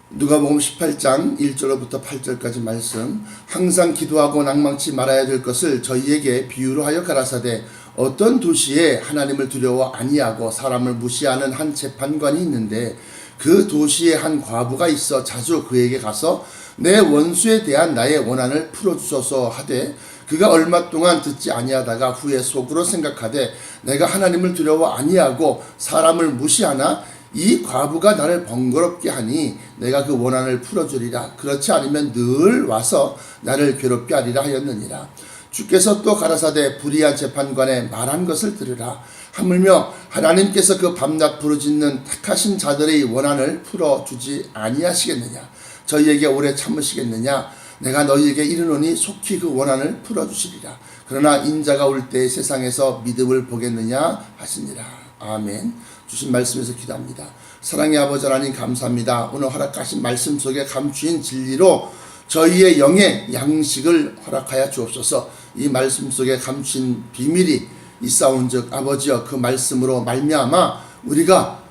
누가복음 18장 1절로부터 8절까지 말씀. 항상 기도하고 낭망치 말아야 될 것을 저희에게 비유로 하여 가라사대 어떤 도시에 하나님을 두려워 아니하고 사람을 무시하는 한 재판관이 있는데 그 도시에 한 과부가 있어 자주 그에게 가서 내 원수에 대한 나의 원한을 풀어주소서 하되 그가 얼마 동안 듣지 아니하다가 후에 속으로 생각하되 내가 하나님을 두려워 아니하고 사람을 무시하나 이 과부가 나를 번거롭게 하니 내가 그 원한을 풀어주리라. 그렇지 않으면 늘 와서 나를 괴롭게 하리라 하였느니라. 주께서 또 가라사대 불의한 재판관에 말한 것을 들으라. 하물며 하나님께서 그 밤낮 부르짖는 택하신 자들의 원한을 풀어주지 아니하시겠느냐. 저희에게 오래 참으시겠느냐. 내가 너희에게 이르노니 속히 그 원한을 풀어주시리라. 그러나 인자가 올 때 세상에서 믿음을 보겠느냐 하시니라. 아멘. 주신 말씀에서 기도합니다. 사랑의 아버지 하나님 감사합니다. 오늘 허락하신 말씀 속에 감추인 진리로 저희의 영의 양식을 허락하여 주옵소서. 이 말씀 속에 감추인 비밀이 있사온즉 아버지여 그 말씀으로 말미암아 우리가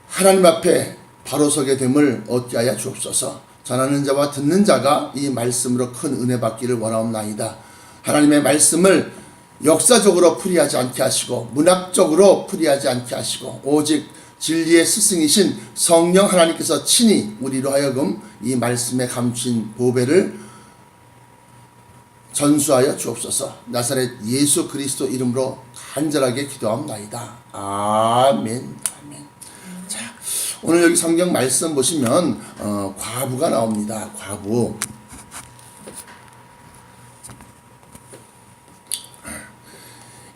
하나님 앞에 바로 서게 됨을 얻게 하여 주옵소서. 전하는 자와 듣는 자가 이 말씀으로 큰 은혜 받기를 원하옵나이다. 하나님의 말씀을 역사적으로 풀이하지 않게 하시고 문학적으로 풀이하지 않게 하시고 오직 진리의 스승이신 성령 하나님께서 친히 우리로 하여금 이 말씀에 감춘 보배를 전수하여 주옵소서. 나사렛 예수 그리스도 이름으로 간절하게 기도하옵나이다. 아멘. 아멘. 자, 오늘 여기 성경 말씀 보시면 과부가 나옵니다. 과부.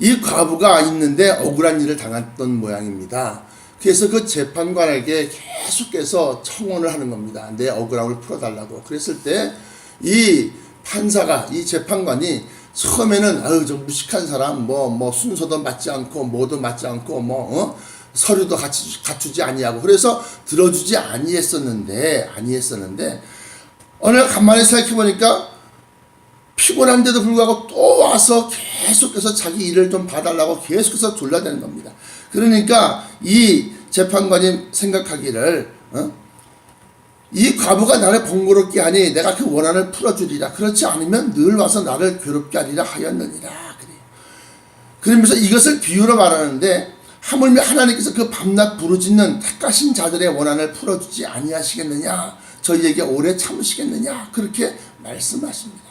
이 과부가 있는데 억울한 일을 당했던 모양입니다. 그래서 그 재판관에게 계속해서 청원을 하는 겁니다. 내 억울함을 풀어달라고. 그랬을 때 이 판사가, 이 재판관이 처음에는 저 무식한 사람, 순서도 맞지 않고 뭐도 맞지 않고 서류도 갖추지 아니하고 그래서 들어주지 아니했었는데 어느 날 간만에 생각해 보니까 피곤한데도 불구하고 또 와서 계속해서 자기 일을 좀 봐달라고 계속해서 졸라대는 겁니다. 그러니까 이 재판관이 생각하기를 이 과부가 나를 번거롭게 하니 내가 그 원한을 풀어주리라. 그렇지 않으면 늘 와서 나를 괴롭게 하리라 하였느니라. 그러면서 이것을 비유로 말하는데 하물며 하나님께서 그 밤낮 부르짖는 택하신 자들의 원한을 풀어주지 아니하시겠느냐. 저희에게 오래 참으시겠느냐. 그렇게 말씀하십니다.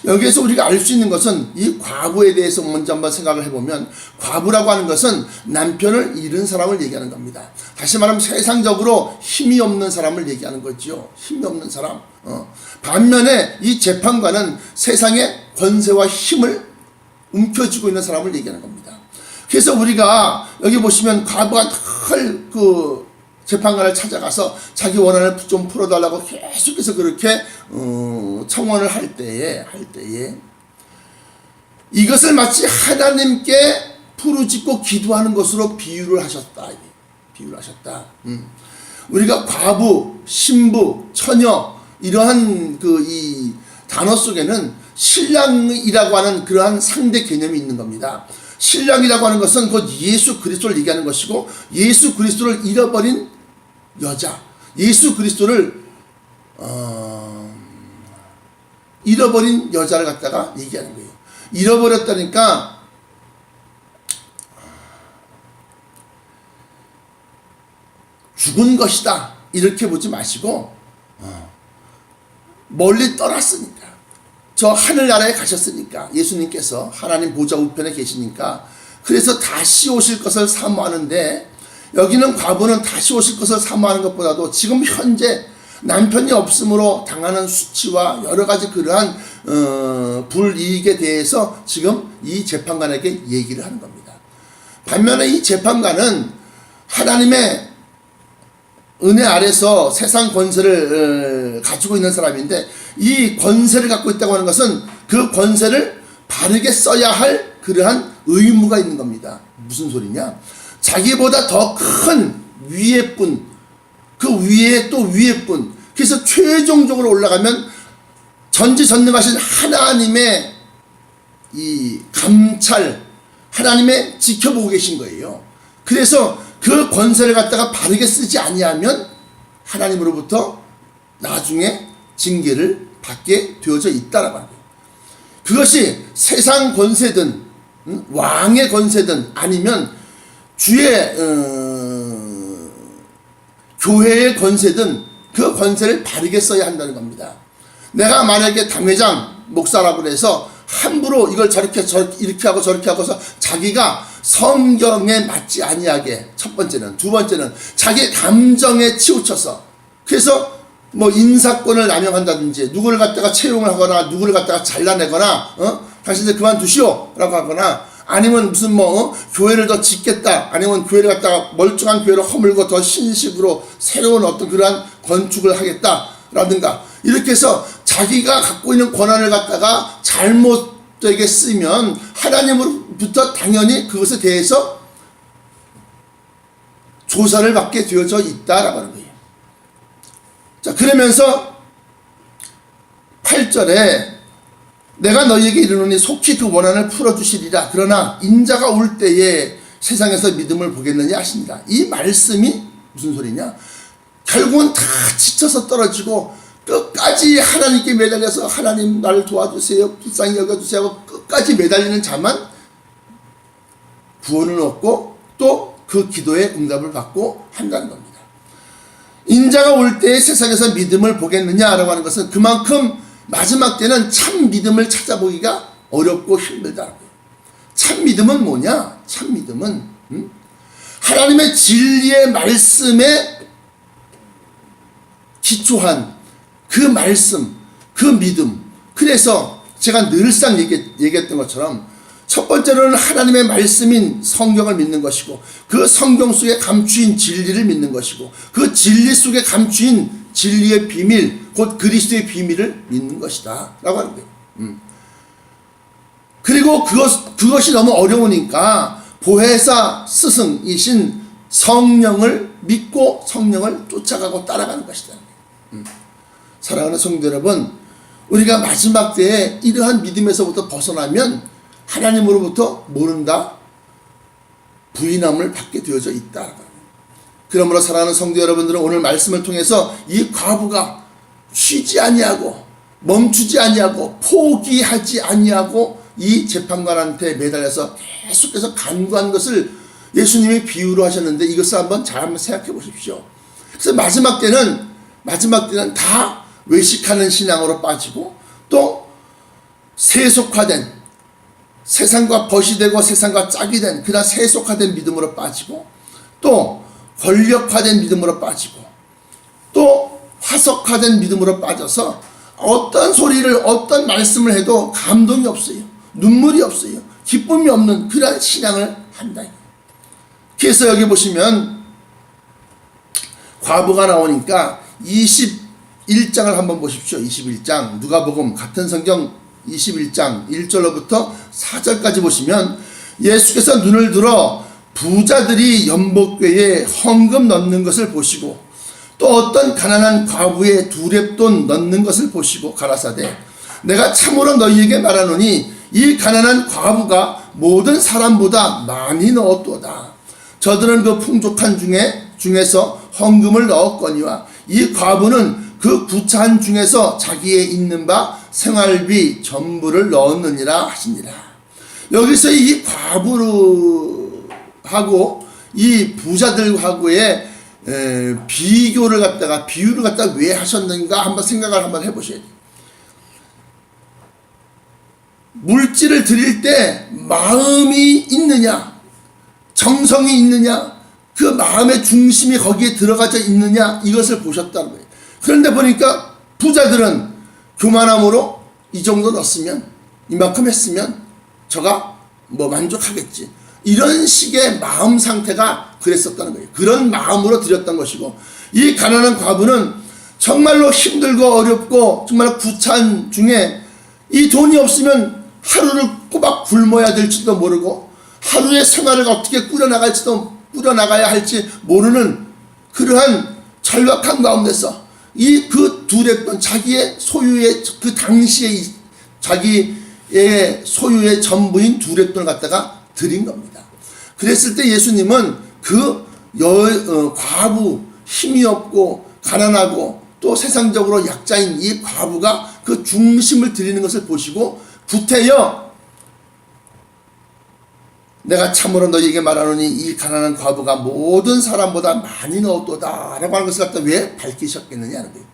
여기에서 우리가 알 수 있는 것은 이 과부에 대해서 먼저 한번 생각을 해보면 과부라고 하는 것은 남편을 잃은 사람을 얘기하는 겁니다. 다시 말하면 세상적으로 힘이 없는 사람을 얘기하는 거죠. 힘이 없는 사람. 반면에 이 재판관은 세상의 권세와 힘을 움켜쥐고 있는 사람을 얘기하는 겁니다. 그래서 우리가 여기 보시면 과부가 늘 재판관을 찾아가서 자기 원한을 좀 풀어달라고 계속해서 그렇게 청원을 할 때에 이것을 마치 하나님께 부르짖고 기도하는 것으로 비유를 하셨다. 우리가 과부, 신부, 처녀 이러한 이 단어 속에는 신랑이라고 하는 그러한 상대 개념이 있는 겁니다. 신랑이라고 하는 것은 곧 예수 그리스도를 얘기하는 것이고 예수 그리스도를 잃어버린 여자, 예수 그리스도를 잃어버린 여자를 갖다가 얘기하는 거예요. 잃어버렸다니까 죽은 것이다 이렇게 보지 마시고 멀리 떠났으니까 저 하늘나라에 가셨으니까 예수님께서 하나님 보좌 우편에 계시니까 그래서 다시 오실 것을 사모하는데 여기는 과부는 다시 오실 것을 사모하는 것보다도 지금 현재 남편이 없으므로 당하는 수치와 여러 가지 그러한 불이익에 대해서 지금 이 재판관에게 얘기를 하는 겁니다. 반면에 이 재판관은 하나님의 은혜 아래서 세상 권세를 가지고 있는 사람인데 이 권세를 갖고 있다고 하는 것은 그 권세를 바르게 써야 할 그러한 의무가 있는 겁니다. 무슨 소리냐? 자기보다 더 큰 위의 분, 그 위에 또 위의 분, 그래서 최종적으로 올라가면 전지전능하신 하나님의 이 감찰, 하나님의 지켜보고 계신 거예요. 그래서 그 권세를 갖다가 바르게 쓰지 아니하면 하나님으로부터 나중에 징계를 받게 되어져 있다라고 합니다. 그것이 세상 권세든 왕의 권세든 아니면 주의 교회의 권세든 그 권세를 바르게 써야 한다는 겁니다. 내가 만약에 당회장 목사라고 해서 함부로 이걸 이렇게 하고 저렇게 하고서 자기가 성경에 맞지 아니하게, 첫 번째는, 두 번째는 자기 감정에 치우쳐서, 그래서 뭐 인사권을 남용한다든지 누구를 갖다가 채용을 하거나 누구를 갖다가 잘라내거나 당신들 그만두시오 라고 하거나, 아니면 무슨 교회를 더 짓겠다, 아니면 교회를 갖다가 멀쩡한 교회를 허물고 더 신식으로 새로운 어떤 그러한 건축을 하겠다 라든가, 이렇게 해서 자기가 갖고 있는 권한을 갖다가 잘못되게 쓰면 하나님으로부터 당연히 그것에 대해서 조사를 받게 되어져 있다라고 하는 거예요. 자, 그러면서 8절에 내가 너희에게 이르노니 속히 그 원한을 풀어주시리라. 그러나 인자가 올 때에 세상에서 믿음을 보겠느냐 하십니다. 이 말씀이 무슨 소리냐? 결국은 다 지쳐서 떨어지고 끝까지 하나님께 매달려서 하나님 나를 도와주세요, 불쌍히 여겨주세요 하고 끝까지 매달리는 자만 구원을 얻고 또 그 기도에 응답을 받고 한다는 겁니다. 인자가 올 때에 세상에서 믿음을 보겠느냐라고 하는 것은 그만큼 마지막 때는 참 믿음을 찾아보기가 어렵고 힘들다고요. 참 믿음은 뭐냐? 참 믿음은 하나님의 진리의 말씀에 기초한 그 말씀, 그 믿음. 그래서 제가 늘상 얘기했던 것처럼 첫 번째로는 하나님의 말씀인 성경을 믿는 것이고, 그 성경 속에 감추인 진리를 믿는 것이고, 그 진리 속에 감추인 진리의 비밀, 곧 그리스도의 비밀을 믿는 것이다 라고 하는 거예요. 그리고 그것이 너무 어려우니까 보혜사 스승이신 성령을 믿고 성령을 쫓아가고 따라가는 것이다. 사랑하는 성도 여러분, 우리가 마지막 때에 이러한 믿음에서부터 벗어나면 하나님으로부터 모른다, 부인함을 받게 되어져 있다. 그러므로 사랑하는 성도 여러분들은 오늘 말씀을 통해서 이 과부가 쉬지 아니하고 멈추지 아니하고 포기하지 아니하고 이 재판관한테 매달려서 계속해서 간구한 것을 예수님이 비유로 하셨는데, 이것을 한번 생각해 보십시오. 그래서 마지막 때는 다 외식하는 신앙으로 빠지고, 또 세속화된, 세상과 벗이 되고 세상과 짝이 된 그런 세속화된 믿음으로 빠지고, 또 권력화된 믿음으로 빠지고, 또 화석화된 믿음으로 빠져서 어떤 소리를 어떤 말씀을 해도 감동이 없어요. 눈물이 없어요. 기쁨이 없는 그런 신앙을 한다. 그래서 여기 보시면 과부가 나오니까 21장을 한번 보십시오. 21장 누가복음 같은 성경 21장 1절로부터 4절까지 보시면 예수께서 눈을 들어 부자들이 연복궤에 헌금 넣는 것을 보시고, 또 어떤 가난한 과부의 두렙돈 넣는 것을 보시고 가라사대 내가 참으로 너희에게 말하노니 이 가난한 과부가 모든 사람보다 많이 넣었도다. 저들은 그 풍족한 중에서 헌금을 넣었거니와 이 과부는 그 구차한 중에서 자기의 있는 바 생활비 전부를 넣었느니라 하시니라. 여기서 이 과부하고 이 부자들하고의 비유를 갖다가 왜 하셨는가 한번 생각을 한번 해보셔야 돼요. 물질을 드릴 때 마음이 있느냐, 정성이 있느냐, 그 마음의 중심이 거기에 들어가져 있느냐, 이것을 보셨다는 거예요. 그런데 보니까 부자들은 교만함으로 이 정도 넣었으면, 이만큼 했으면 저가 뭐 만족하겠지, 이런 식의 마음 상태가 그랬었다는 거예요. 그런 마음으로 드렸던 것이고, 이 가난한 과부는 정말로 힘들고 어렵고 정말 구차한 중에 이 돈이 없으면 하루를 꼬박 굶어야 될지도 모르고 하루의 생활을 어떻게 꾸려나가야 할지 모르는 그러한 절박한 가운데서 이 그 두렙돈, 자기의 소유의 그 당시에 자기의 소유의 전부인 두렙돈을 갖다가 드린 겁니다. 그랬을 때 예수님은 그 과부, 힘이 없고 가난하고 또 세상적으로 약자인 이 과부가 그 중심을 드리는 것을 보시고 구태여 내가 참으로 너희에게 말하노니 이 가난한 과부가 모든 사람보다 많이 넣었도다 라고 하는 것을 갖다 왜 밝히셨겠느냐는 거예요.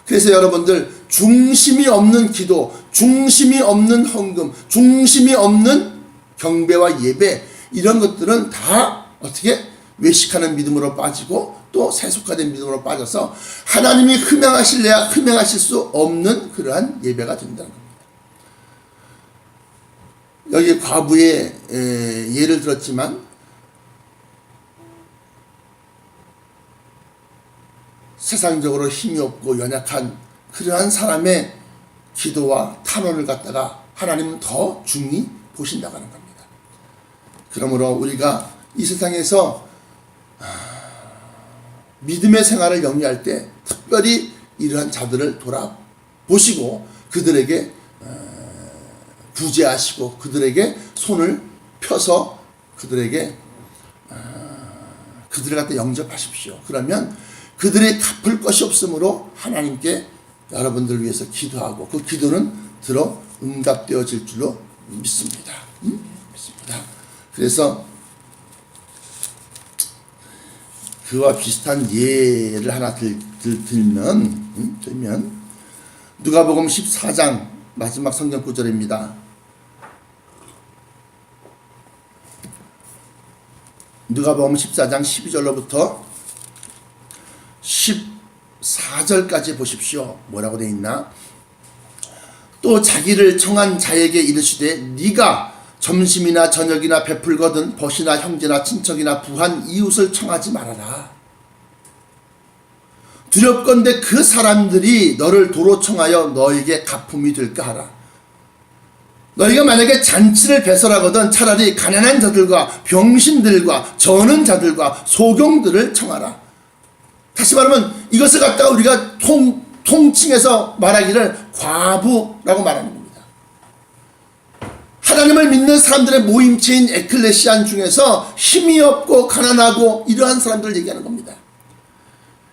그래서 여러분들 중심이 없는 기도, 중심이 없는 헌금, 중심이 없는 경배와 예배 이런 것들은 다 어떻게 외식하는 믿음으로 빠지고 또 세속화된 믿음으로 빠져서 하나님이 흠양하실래야 흠양하실 수 없는 그러한 예배가 된다는 겁니다. 여기 과부의 예를 들었지만 세상적으로 힘이 없고 연약한 그러한 사람의 기도와 탄원을 갖다가 하나님은 더 중히 보신다고 하는 겁니다. 그러므로 우리가 이 세상에서 믿음의 생활을 영위할 때 특별히 이러한 자들을 돌아보시고 그들에게 구제하시고 그들에게 손을 펴서 그들을 갖다 영접하십시오. 그러면 그들이 갚을 것이 없으므로 하나님께 여러분들을 위해서 기도하고 그 기도는 들어 응답되어질 줄로 믿습니다. 믿습니다. 그래서 그와 비슷한 예를 하나 들면 누가복음 14장 마지막 성경 구절입니다. 누가복음 14장 12절로부터 14절까지 보십시오. 뭐라고 되어 있나? 또 자기를 청한 자에게 이르시되 네가 점심이나 저녁이나 베풀거든 벗이나 형제나 친척이나 부한 이웃을 청하지 말아라. 두렵건대 그 사람들이 너를 도로 청하여 너에게 가품이 될까 하라. 너희가 만약에 잔치를 배설하거든 차라리 가난한 자들과 병신들과 저는 자들과 소경들을 청하라. 다시 말하면 이것을 갖다가 우리가 통칭해서 말하기를 과부라고 말하는 겁니다. 하나님을 믿는 사람들의 모임체인 에클레시안 중에서 힘이 없고 가난하고 이러한 사람들을 얘기하는 겁니다.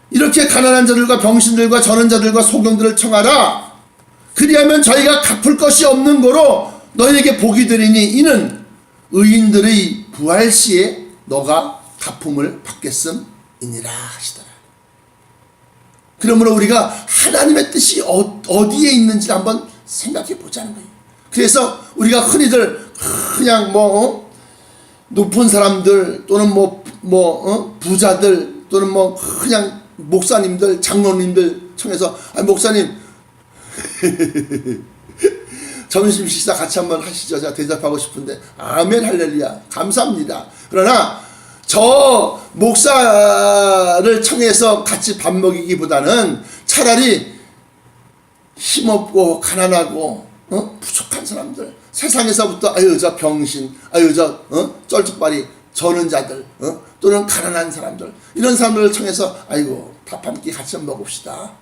이렇게 가난한 자들과 병신들과 저는 자들과 소경들을 청하라. 그리하면 저희가 갚을 것이 없는 거로 너희에게 복이 되리니 이는 의인들의 부활시에 너가 갚음을 받겠음이니라 하시더라. 그러므로 우리가 하나님의 뜻이 어디에 있는지를 한번 생각해 보자는 거예요. 그래서 우리가 흔히들 그냥 높은 사람들 또는 부자들 또는 그냥 목사님들 장로님들 청해서 목사님 점심 식사 같이 한번 하시죠. 제가 대접하고 싶은데 아멘 할렐루야 감사합니다. 그러나 저 목사를 청해서 같이 밥 먹이기보다는 차라리 힘없고 가난하고 부족한 사람들 세상에서부터 아유 저 병신 아유 저 쩔뚝발이 저는 자들 또는 가난한 사람들 이런 사람들을 청해서 아이고 밥 한 끼 같이 한번 먹읍시다.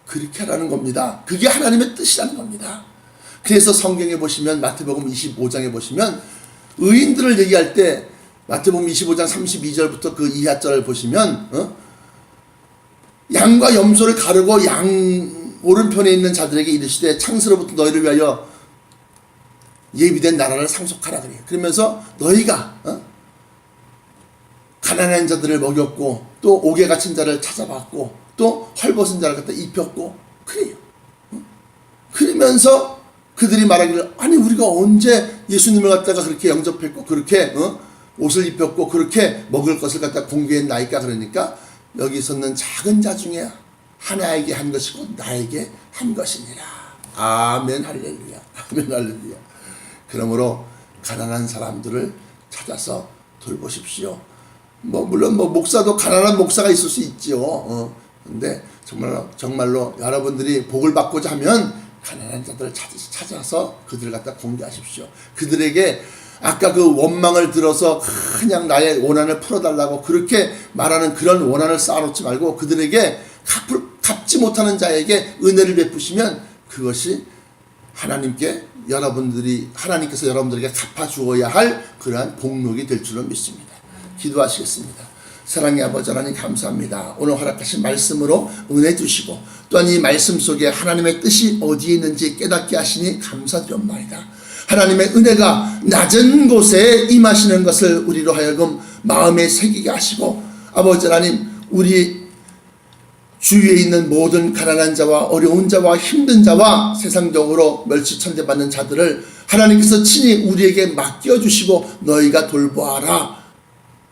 그렇게 하라는 겁니다. 그게 하나님의 뜻이라는 겁니다. 그래서 성경에 보시면 마태복음 25장에 보시면 의인들을 얘기할 때 마태복음 25장 32절부터 그 이하절을 보시면 양과 염소를 가르고 양 오른편에 있는 자들에게 이르시되 창세로부터 너희를 위하여 예비된 나라를 상속하라 그래요. 그러면서 너희가 가난한 자들을 먹였고 또 옥에 갇힌 자를 찾아봤고 또 헐벗은 자를 갖다 입혔고 그래요. 그러면서 그들이 말하기를 아니 우리가 언제 예수님을 갖다가 그렇게 영접했고 그렇게 옷을 입혔고 그렇게 먹을 것을 갖다 공개했나이까. 그러니까 여기 섰는 작은 자 중에 하나에게 한 것이고 나에게 한 것이니라. 아멘 할렐루야. 아멘 할렐루야. 그러므로 가난한 사람들을 찾아서 돌보십시오. 물론 목사도 가난한 목사가 있을 수 있죠. 근데 정말로 여러분들이 복을 받고자 하면 가난한 자들을 찾아서 그들을 갖다 공개하십시오. 그들에게 아까 그 원망을 들어서 그냥 나의 원한을 풀어달라고 그렇게 말하는 그런 원한을 쌓아놓지 말고 그들에게 갚지 못하는 자에게 은혜를 베푸시면 그것이 하나님께서 여러분들에게 갚아주어야 할 그러한 복록이 될 줄로 믿습니다. 기도하시겠습니다. 사랑의 아버지 하나님 감사합니다. 오늘 허락하신 말씀으로 은혜 주시고 또한 이 말씀 속에 하나님의 뜻이 어디에 있는지 깨닫게 하시니 감사드립니다. 하나님의 은혜가 낮은 곳에 임하시는 것을 우리로 하여금 마음에 새기게 하시고 아버지 하나님 우리 주위에 있는 모든 가난한 자와 어려운 자와 힘든 자와 세상적으로 멸시천대받는 자들을 하나님께서 친히 우리에게 맡겨주시고 너희가 돌보아라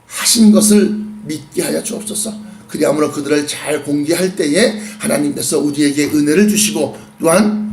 하신 것을 믿게 하여 주옵소서. 그리함으로 그들을 잘 공개할 때에 하나님께서 우리에게 은혜를 주시고 또한